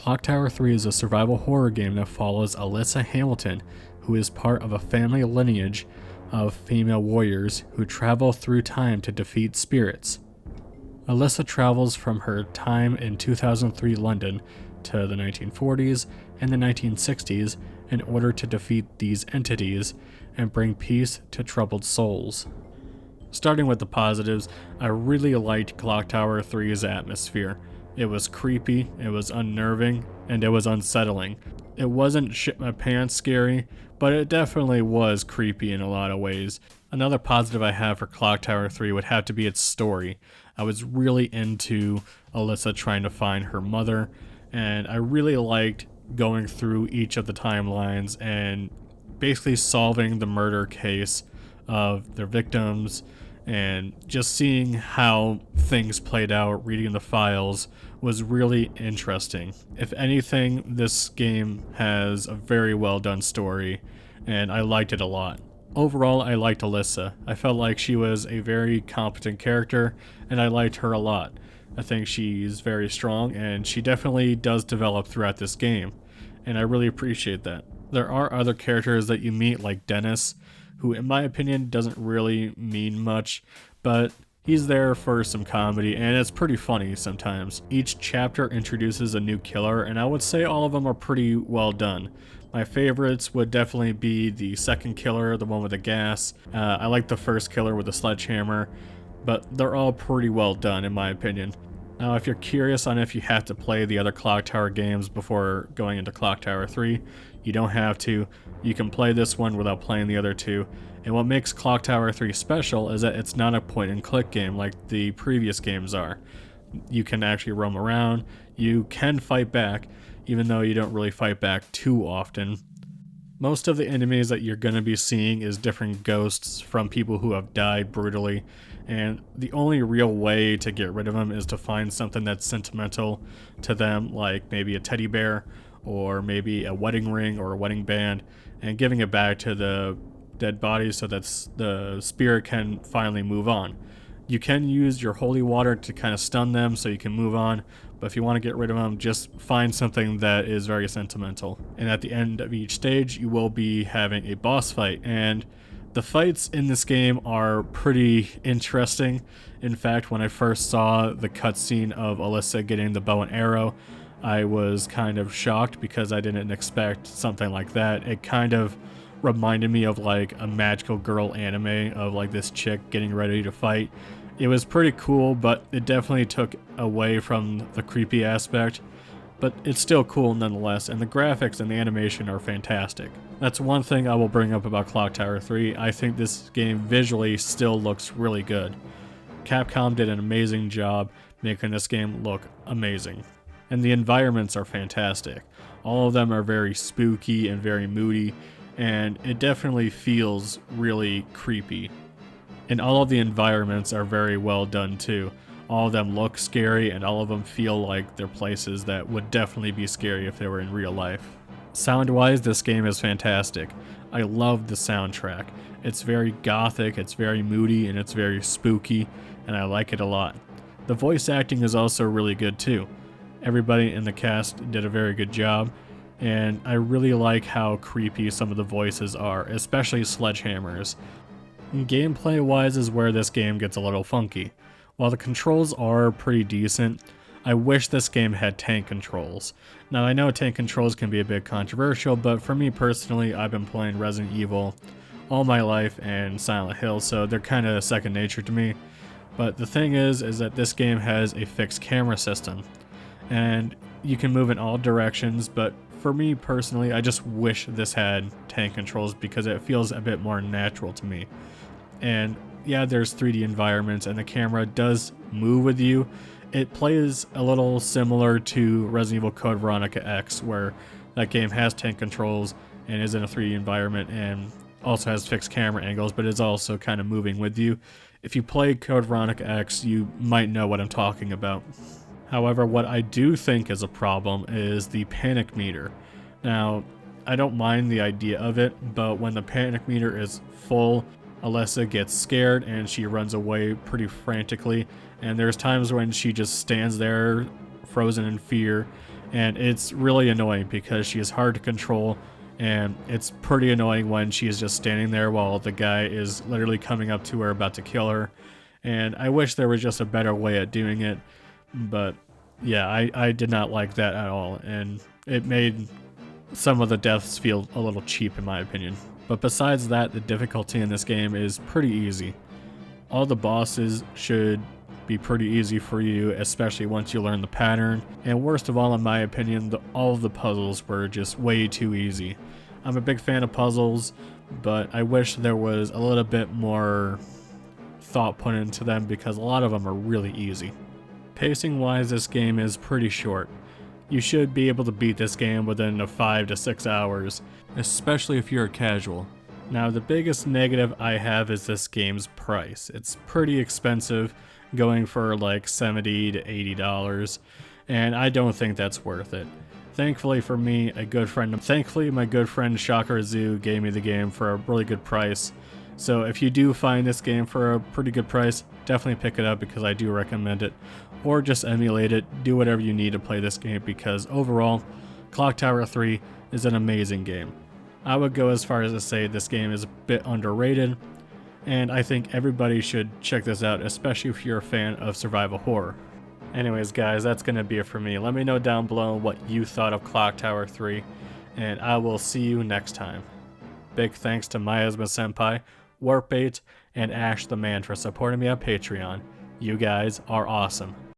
Clock Tower 3 is a survival horror game that follows Alyssa Hamilton, who is part of a family lineage of female warriors who travel through time to defeat spirits. Alyssa travels from her time in 2003 London to the 1940s and the 1960s in order to defeat these entities and bring peace to troubled souls. Starting with the positives, I really liked Clock Tower 3's atmosphere. It was creepy, it was unnerving, and it was unsettling. It wasn't shit my pants scary, but it definitely was creepy in a lot of ways. Another positive I have for Clock Tower 3 would have to be its story. I was really into Alyssa trying to find her mother, and I really liked going through each of the timelines and basically solving the murder case of their victims and just seeing how things played out, reading the files, was really interesting. If anything, this game has a very well done story, and I liked it a lot. Overall, I liked Alyssa. I felt like she was a very competent character, and I liked her a lot. I think she's very strong, and she definitely does develop throughout this game, and I really appreciate that. There are other characters that you meet, like Dennis, who in my opinion doesn't really mean much, but he's there for some comedy and it's pretty funny sometimes. Each chapter introduces a new killer, and I would say all of them are pretty well done. My favorites would definitely be the second killer, the one with the gas. I like the first killer with the sledgehammer, but they're all pretty well done in my opinion. Now, if you're curious on if you have to play the other Clock Tower games before going into Clock Tower 3, you don't have to. You can play this one without playing the other two. And what makes Clock Tower 3 special is that it's not a point-and-click game like the previous games are. You can actually roam around, you can fight back, even though you don't really fight back too often. Most of the enemies that you're going to be seeing is different ghosts from people who have died brutally, and the only real way to get rid of them is to find something that's sentimental to them, like maybe a teddy bear, or maybe a wedding ring or a wedding band, and giving it back to the dead body so that the spirit can finally move on. You can use your holy water to kind of stun them so you can move on, but if you want to get rid of them, just find something that is very sentimental. And at the end of each stage, you will be having a boss fight, and the fights in this game are pretty interesting. In fact, when I first saw the cutscene of Alyssa getting the bow and arrow, I was kind of shocked because I didn't expect something like that. It kind of reminded me of like a magical girl anime of like this chick getting ready to fight. It was pretty cool, but it definitely took away from the creepy aspect, but it's still cool nonetheless, and the graphics and the animation are fantastic. That's one thing I will bring up about Clock Tower 3. I think this game visually still looks really good. Capcom did an amazing job making this game look amazing. And the environments are fantastic. All of them are very spooky and very moody, and it definitely feels really creepy. And all of the environments are very well done too. All of them look scary, and all of them feel like they're places that would definitely be scary if they were in real life. Sound-wise, this game is fantastic. I love the soundtrack. It's very gothic, it's very moody, and it's very spooky, and I like it a lot. The voice acting is also really good too. Everybody in the cast did a very good job, and I really like how creepy some of the voices are, especially Sledgehammer's. Gameplay-wise is where this game gets a little funky. While the controls are pretty decent, I wish this game had tank controls. Now, I know tank controls can be a bit controversial, but for me personally, I've been playing Resident Evil all my life and Silent Hill, so they're kind of second nature to me. But the thing is that this game has a fixed camera system, and you can move in all directions, but for me personally, I just wish this had tank controls because it feels a bit more natural to me. And yeah, there's 3D environments and the camera does move with you. It plays a little similar to Resident Evil Code Veronica X, where that game has tank controls and is in a 3D environment and also has fixed camera angles, but is also kind of moving with you. If you play Code Veronica X, you might know what I'm talking about. However, what I do think is a problem is the panic meter. Now, I don't mind the idea of it, but when the panic meter is full, Alyssa gets scared and she runs away pretty frantically, and there's times when she just stands there frozen in fear, and it's really annoying because she is hard to control, and it's pretty annoying when she is just standing there while the guy is literally coming up to her about to kill her. And I wish there was just a better way at doing it, but yeah, I did not like that at all, and it made some of the deaths feel a little cheap in my opinion. But besides that, the difficulty in this game is pretty easy. All the bosses should be pretty easy for you, especially once you learn the pattern. And worst of all, in my opinion, all of the puzzles were just way too easy. I'm a big fan of puzzles, but I wish there was a little bit more thought put into them because a lot of them are really easy. Pacing wise, this game is pretty short. You should be able to beat this game within 5 to 6 hours, especially if you're a casual. Now, the biggest negative I have is this game's price. It's pretty expensive, going for like $70 to $80, and I don't think that's worth it. Thankfully for me, my good friend Shocker Zoo gave me the game for a really good price. So if you do find this game for a pretty good price, definitely pick it up because I do recommend it. Or just emulate it, do whatever you need to play this game because overall, Clock Tower 3 is an amazing game. I would go as far as to say this game is a bit underrated, and I think everybody should check this out, especially if you're a fan of survival horror. Anyways guys, that's going to be it for me. Let me know down below what you thought of Clock Tower 3, and I will see you next time. Big thanks to Miasma Senpai, Warpbait, and Ash the Man for supporting me on Patreon. You guys are awesome.